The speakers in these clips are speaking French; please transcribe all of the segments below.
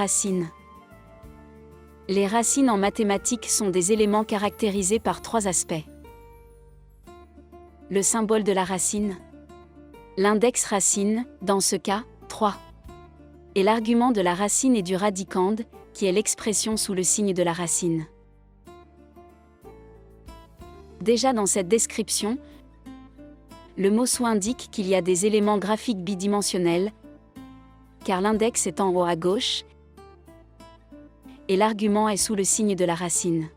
Racines. Les racines en mathématiques sont des éléments caractérisés par 3 aspects. Le symbole de la racine. L'index racine, dans ce cas, 3. Et l'argument de la racine et du radicande, qui est l'expression sous le signe de la racine. Déjà dans cette description, le mot sous indique qu'il y a des éléments graphiques bidimensionnels, car l'index est en haut à gauche, et l'argument est sous le signe de la racine.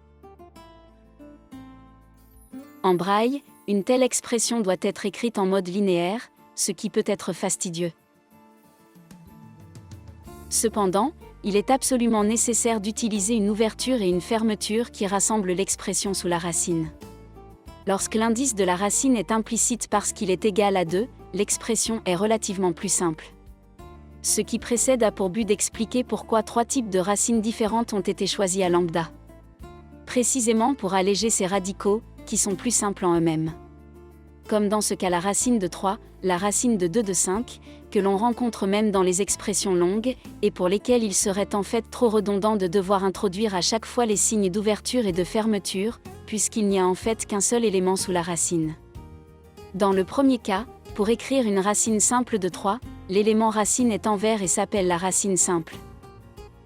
En braille, une telle expression doit être écrite en mode linéaire, ce qui peut être fastidieux. Cependant, il est absolument nécessaire d'utiliser une ouverture et une fermeture qui rassemblent l'expression sous la racine. Lorsque l'indice de la racine est implicite parce qu'il est égal à 2, l'expression est relativement plus simple. Ce qui précède a pour but d'expliquer pourquoi 3 types de racines différentes ont été choisis à lambda. Précisément pour alléger ces radicaux, qui sont plus simples en eux-mêmes. Comme dans ce cas la racine de 3, la racine de 2 de 5, que l'on rencontre même dans les expressions longues, et pour lesquelles il serait en fait trop redondant de devoir introduire à chaque fois les signes d'ouverture et de fermeture, puisqu'il n'y a en fait qu'un seul élément sous la racine. Dans le premier cas, pour écrire une racine simple de 3, l'élément racine est en vert et s'appelle la racine simple.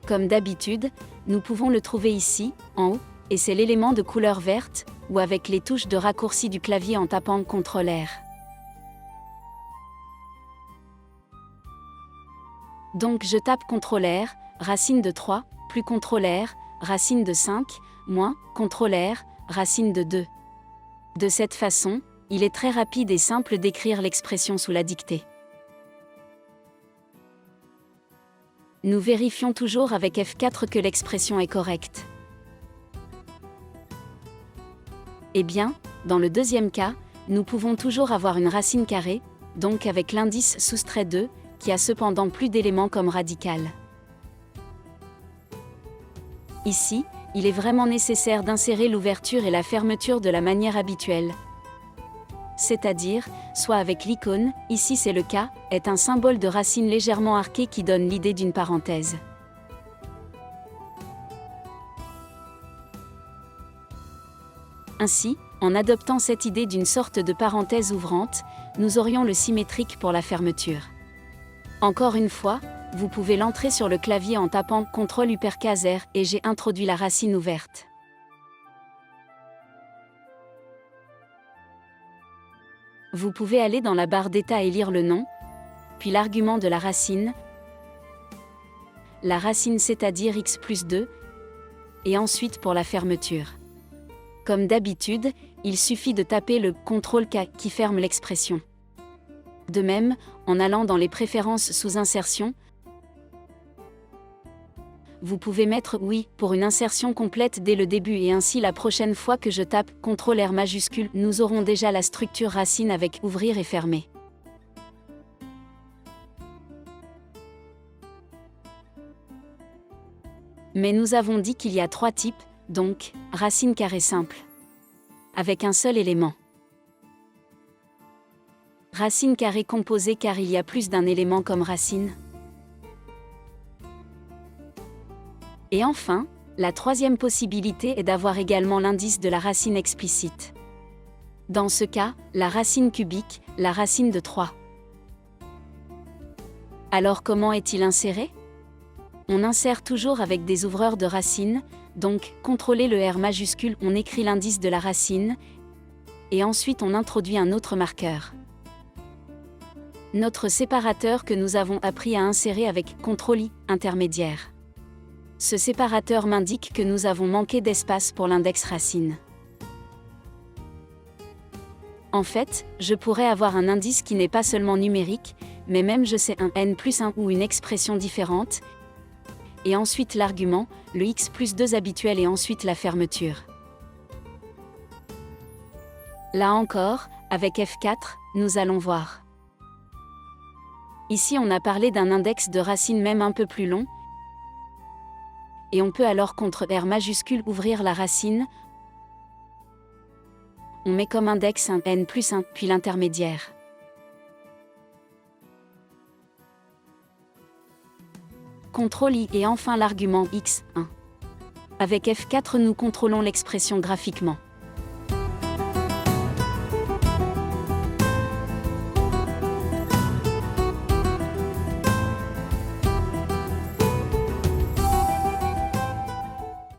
Comme d'habitude, nous pouvons le trouver ici, en haut, et c'est l'élément de couleur verte, ou avec les touches de raccourci du clavier en tapant CTRL-R. Donc je tape CTRL-R, racine de 3, plus CTRL-R, racine de 5, moins CTRL-R, racine de 2. De cette façon, il est très rapide et simple d'écrire l'expression sous la dictée. Nous vérifions toujours avec F4 que l'expression est correcte. Eh bien, dans le deuxième cas, nous pouvons toujours avoir une racine carrée, donc avec l'indice soustrait 2, qui a cependant plus d'éléments comme radical. Ici, il est vraiment nécessaire d'insérer l'ouverture et la fermeture de la manière habituelle. C'est-à-dire, soit avec l'icône, ici c'est le cas, est un symbole de racine légèrement arqué qui donne l'idée d'une parenthèse. Ainsi, en adoptant cette idée d'une sorte de parenthèse ouvrante, nous aurions le symétrique pour la fermeture. Encore une fois, vous pouvez l'entrer sur le clavier en tapant CTRL-R et j'ai introduit la racine ouverte. Vous pouvez aller dans la barre d'état et lire le nom, puis l'argument de la racine, c'est-à-dire x plus 2, et ensuite pour la fermeture. Comme d'habitude, il suffit de taper le CTRL-K qui ferme l'expression. De même, en allant dans les préférences sous insertion, vous pouvez mettre oui pour une insertion complète dès le début et ainsi la prochaine fois que je tape CTRL-R majuscule, nous aurons déjà la structure racine avec ouvrir et fermer. Mais nous avons dit qu'il y a 3 types, donc, racine carrée simple. Avec un seul élément. Racine carrée composée car il y a plus d'un élément comme racine. Et enfin, la troisième possibilité est d'avoir également l'indice de la racine explicite. Dans ce cas, la racine cubique, la racine de 3. Alors comment est-il inséré ? On insère toujours avec des ouvreurs de racines, donc, contrôler le R majuscule, on écrit l'indice de la racine, et ensuite on introduit un autre marqueur. Notre séparateur que nous avons appris à insérer avec CTRL-I, intermédiaire. Ce séparateur m'indique que nous avons manqué d'espace pour l'index racine. En fait, je pourrais avoir un indice qui n'est pas seulement numérique, mais même je sais un n plus 1 ou une expression différente, et ensuite l'argument, le x plus 2 habituel et ensuite la fermeture. Là encore, avec F4, nous allons voir. Ici on a parlé d'un index de racine même un peu plus long, et on peut alors CTRL-R majuscule ouvrir la racine, on met comme index un n plus 1, puis l'intermédiaire. CTRL I et enfin l'argument x, 1. Avec F4 nous contrôlons l'expression graphiquement.